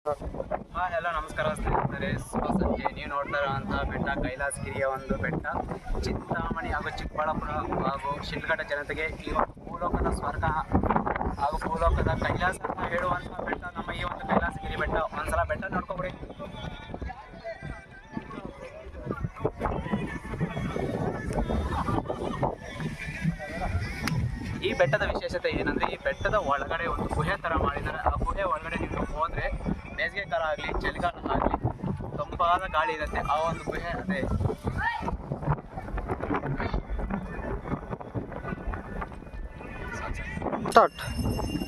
ಎಲ್ಲ ನಮಸ್ಕಾರ ಸ್ನೇಹಿತರೆ. ಶುಭ ಸಂಜೆ. ನೀವು ನೋಡ್ತಾ ಇರುವಂತಹ ಬೆಟ್ಟ ಕೈಲಾಸಗಿರಿಯ ಒಂದು ಬೆಟ್ಟ. ಚಿಂತಾಮಣಿ ಹಾಗೂ ಚಿಕ್ಕಬಳ್ಳಾಪುರ ಹಾಗೂ ಶಿಡ್ಲಘಟ್ಟ ಜನತೆಗೆ ಈ ಒಂದು ಭೂಲೋಕದ ಸ್ವರ್ಗ ಹಾಗೂ ಭೂಲೋಕದ ಕೈಲಾಸ ಅಂತ ಹೇಳುವಂತಹ ಬೆಟ್ಟ ನಮ್ಮ ಈ ಒಂದು ಕೈಲಾಸಗಿರಿ ಬೆಟ್ಟ. ಒಂದ್ಸಲ ಬೆಟ್ಟ ನೋಡ್ಕೊಬಿಡಿ. ಈ ಬೆಟ್ಟದ ವಿಶೇಷತೆ ಏನಂದ್ರೆ, ಈ ಬೆಟ್ಟದ ಒಳಗಡೆ ಒಂದು ಗುಹೆ ತರ ಮಾಡಿದ್ದಾರೆ. ಆ ಗುಹೆ ಒಳಗಡೆ ನೀವು ಹೋದ್ರೆ ಬೇಸಿಗೆ ಕಾಲ ಆಗಲಿ ಚಳಿಗಾಲ ಆಗಲಿ ತಂಪಾದ ಗಾಳಿ ಇರುತ್ತೆ. ಆ ಒಂದು ಗುಹೆ ಅದೇ.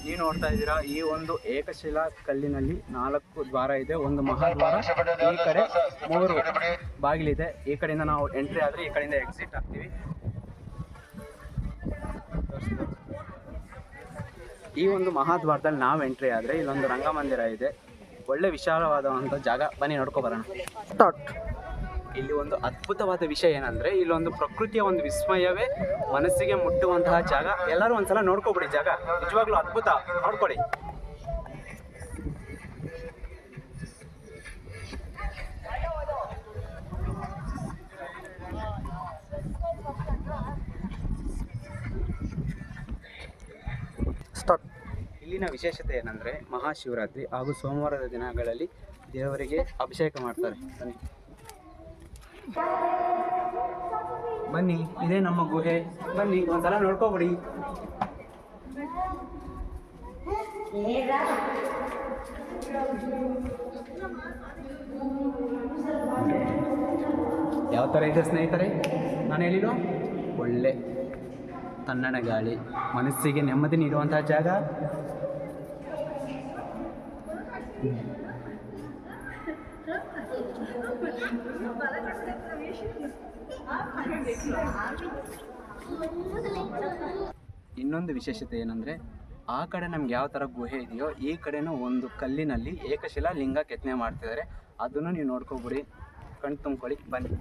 ನೀವು ನೋಡ್ತಾ ಇದ್ದೀರಾ, ಈ ಒಂದು ಏಕಶಿಲಾ ಕಲ್ಲಿನಲ್ಲಿ 4 ದ್ವಾರ ಇದೆ. ಒಂದು ಮಹಾದ್ವಾರ, ಈ ಕಡೆ 3 ಬಾಗಿಲಿದೆ. ಈ ಕಡೆಯಿಂದ ನಾವು ಎಂಟ್ರಿ ಆದರೆ ಈ ಕಡೆಯಿಂದ ಎಕ್ಸಿಟ್ ಆಗ್ತೀವಿ. ಈ ಒಂದು ಮಹಾದ್ವಾರದಲ್ಲಿ ನಾವು ಎಂಟ್ರಿ ಆದರೆ ಇಲ್ಲೊಂದು ರಂಗಮಂದಿರ ಇದೆ. ಒಳ್ಳೆ ವಿಶಾಲವಾದಂಥ ಜಾಗ. ಬನ್ನಿ ನೋಡ್ಕೊ ಬರೋಣ. ಇಲ್ಲಿ ಒಂದು ಅದ್ಭುತವಾದ ವಿಷಯ ಏನಂದ್ರೆ, ಇಲ್ಲೊಂದು ಪ್ರಕೃತಿಯ ಒಂದು ವಿಸ್ಮಯವೇ ಮನಸ್ಸಿಗೆ ಮುಟ್ಟುವಂತಹ ಜಾಗ. ಎಲ್ಲರೂ ಒಂದ್ಸಲ ನೋಡ್ಕೊಬಿಡಿ. ಜಾಗ ನಿಜವಾಗ್ಲೂ ಅದ್ಭುತ. ನೋಡ್ಕೊಳ್ಳಿ. ಇಲ್ಲಿನ ವಿಶೇಷತೆ ಏನಂದ್ರೆ, ಮಹಾಶಿವರಾತ್ರಿ ಹಾಗೂ ಸೋಮವಾರದ ದಿನಗಳಲ್ಲಿ ದೇವರಿಗೆ ಅಭಿಷೇಕ ಮಾಡ್ತಾರೆ. ಬನ್ನಿ, ಇದೇ ನಮ್ಮ ಗುಹೆ. ಬನ್ನಿ ಒಂದ್ಸಲ ನೋಡ್ಕೊಬಿಡಿ. ಯಾವ ಥರ ಇದೆ ಸ್ನೇಹಿತರೆ ನಾನು ಹೇಳಿರೋ? ಒಳ್ಳೆ ತಣ್ಣನೆ ಗಾಳಿ, ಮನಸ್ಸಿಗೆ ನೆಮ್ಮದಿ ನೀಡುವಂತಹ ಜಾಗ. ಇನ್ನೊಂದು ವಿಶೇಷತೆ ಏನಂದ್ರೆ, ಆ ಕಡೆ ನಮ್ಗೆ ಯಾವ ಥರ ಗುಹೆ ಇದೆಯೋ ಈ ಕಡೆನೂ ಒಂದು ಕಲ್ಲಿನಲ್ಲಿ ಏಕಶಿಲಾ ಲಿಂಗ ಕೆತ್ತನೆ ಮಾಡ್ತಿದ್ದಾರೆ. ಅದನ್ನು ನೀವು ನೋಡ್ಕೊಬಿಡಿ, ಕಣ್ ತುಂಬ್ಕೊಳ್ಳಿ. ಬನ್ನಿ.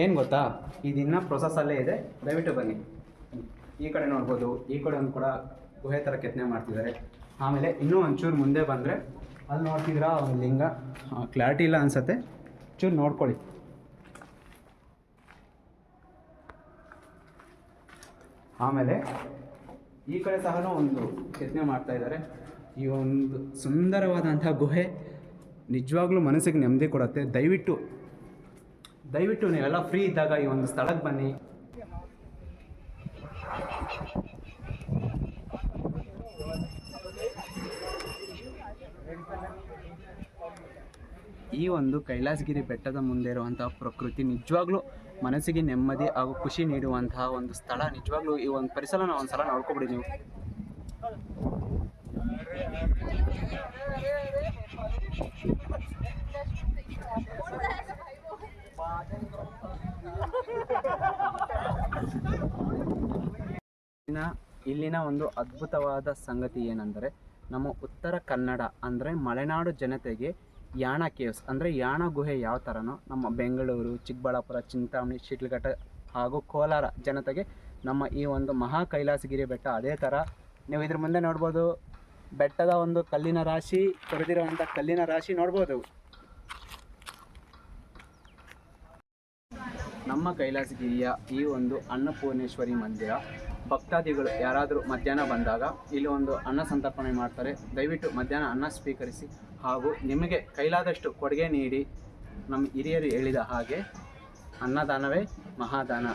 ಏನು ಗೊತ್ತಾ, ಇದಿನ್ನ ಪ್ರೊಸೆಸಲ್ಲೇ ಇದೆ. ದಯವಿಟ್ಟು ಬನ್ನಿ. ಈ ಕಡೆ ನೋಡ್ಬೋದು, ಈ ಕಡೆ ಒಂದು ಕೂಡ ಗುಹೆ ಥರ ಕೆತ್ತನೆ ಮಾಡ್ತಿದ್ದಾರೆ. ಆಮೇಲೆ ಇನ್ನೂ ಒಂಚೂರು ಮುಂದೆ ಬಂದರೆ ಅಲ್ಲಿ ನೋಡ್ತಿದ್ದೀರಾ ಒಂದು ಲಿಂಗ. ಕ್ಲಾರಿಟಿ ಇಲ್ಲ ಅನಿಸುತ್ತೆ, ಚೂರು ನೋಡ್ಕೊಳ್ಳಿ. ಆಮೇಲೆ ಈ ಕಡೆ ಸಹ ಒಂದು ಕೆತ್ತನೆ ಮಾಡ್ತಾ ಇದ್ದಾರೆ. ಈ ಒಂದು ಸುಂದರವಾದಂಥ ಗುಹೆ ನಿಜವಾಗ್ಲೂ ಮನಸ್ಸಿಗೆ ನೆಮ್ಮದಿ ಕೊಡುತ್ತೆ. ದಯವಿಟ್ಟು ನೀವೆಲ್ಲ ಫ್ರೀ ಇದ್ದಾಗ ಈ ಒಂದು ಸ್ಥಳಕ್ಕೆ ಬನ್ನಿ. ಈ ಒಂದು ಕೈಲಾಸಗಿರಿ ಬೆಟ್ಟದ ಮುಂದೆ ಇರುವಂತಹ ಪ್ರಕೃತಿ ನಿಜವಾಗ್ಲೂ ಮನಸ್ಸಿಗೆ ನೆಮ್ಮದಿ ಹಾಗೂ ಖುಷಿ ನೀಡುವಂತಹ ಒಂದು ಸ್ಥಳ. ನಿಜವಾಗ್ಲೂ ಈ ಒಂದು ಪರಿಸರನ ಒಂದ್ಸಲ ನೋಡ್ಕೊಬಿಡಿ ನೀವು. ಇಲ್ಲಿನ ಒಂದು ಅದ್ಭುತವಾದ ಸಂಗತಿ ಏನೆಂದರೆ, ನಮ್ಮ ಉತ್ತರ ಕನ್ನಡ ಅಂದರೆ ಮಲೆನಾಡು ಜನತೆಗೆ ಯಾಣ ಕೇವ್ಸ್ ಅಂದರೆ ಯಾಣ ಗುಹೆ ಯಾವ ಥರನೋ, ನಮ್ಮ ಬೆಂಗಳೂರು, ಚಿಕ್ಕಬಳ್ಳಾಪುರ, ಚಿಂತಾಮಣಿ, ಶಿಡ್ಲಘಟ್ಟ ಹಾಗೂ ಕೋಲಾರ ಜನತೆಗೆ ನಮ್ಮ ಈ ಒಂದು ಮಹಾ ಕೈಲಾಸಗಿರಿ ಬೆಟ್ಟ ಅದೇ ಥರ. ನೀವು ಇದ್ರ ಮುಂದೆ ನೋಡ್ಬೋದು, ಬೆಟ್ಟದ ಒಂದು ಕಲ್ಲಿನ ರಾಶಿ, ಕೊರೆದಿರುವಂಥ ಕಲ್ಲಿನ ರಾಶಿ ನೋಡ್ಬೋದು. ನಮ್ಮ ಕೈಲಾಸಗಿರಿಯ ಈ ಒಂದು ಅನ್ನಪೂರ್ಣೇಶ್ವರಿ ಮಂದಿರ ಭಕ್ತಾದಿಗಳು ಯಾರಾದರೂ ಮಧ್ಯಾಹ್ನ ಬಂದಾಗ ಇಲ್ಲಿ ಒಂದು ಅನ್ನ ಸಂತರ್ಪಣೆ ಮಾಡ್ತಾರೆ. ದಯವಿಟ್ಟು ಮಧ್ಯಾಹ್ನ ಅನ್ನ ಸ್ವೀಕರಿಸಿ ಹಾಗೂ ನಿಮಗೆ ಕೈಲಾದಷ್ಟು ಕೊಡುಗೆ ನೀಡಿ. ನಮ್ಮ ಹಿರಿಯರು ಹೇಳಿದ ಹಾಗೆ ಅನ್ನದಾನವೇ ಮಹಾದಾನ.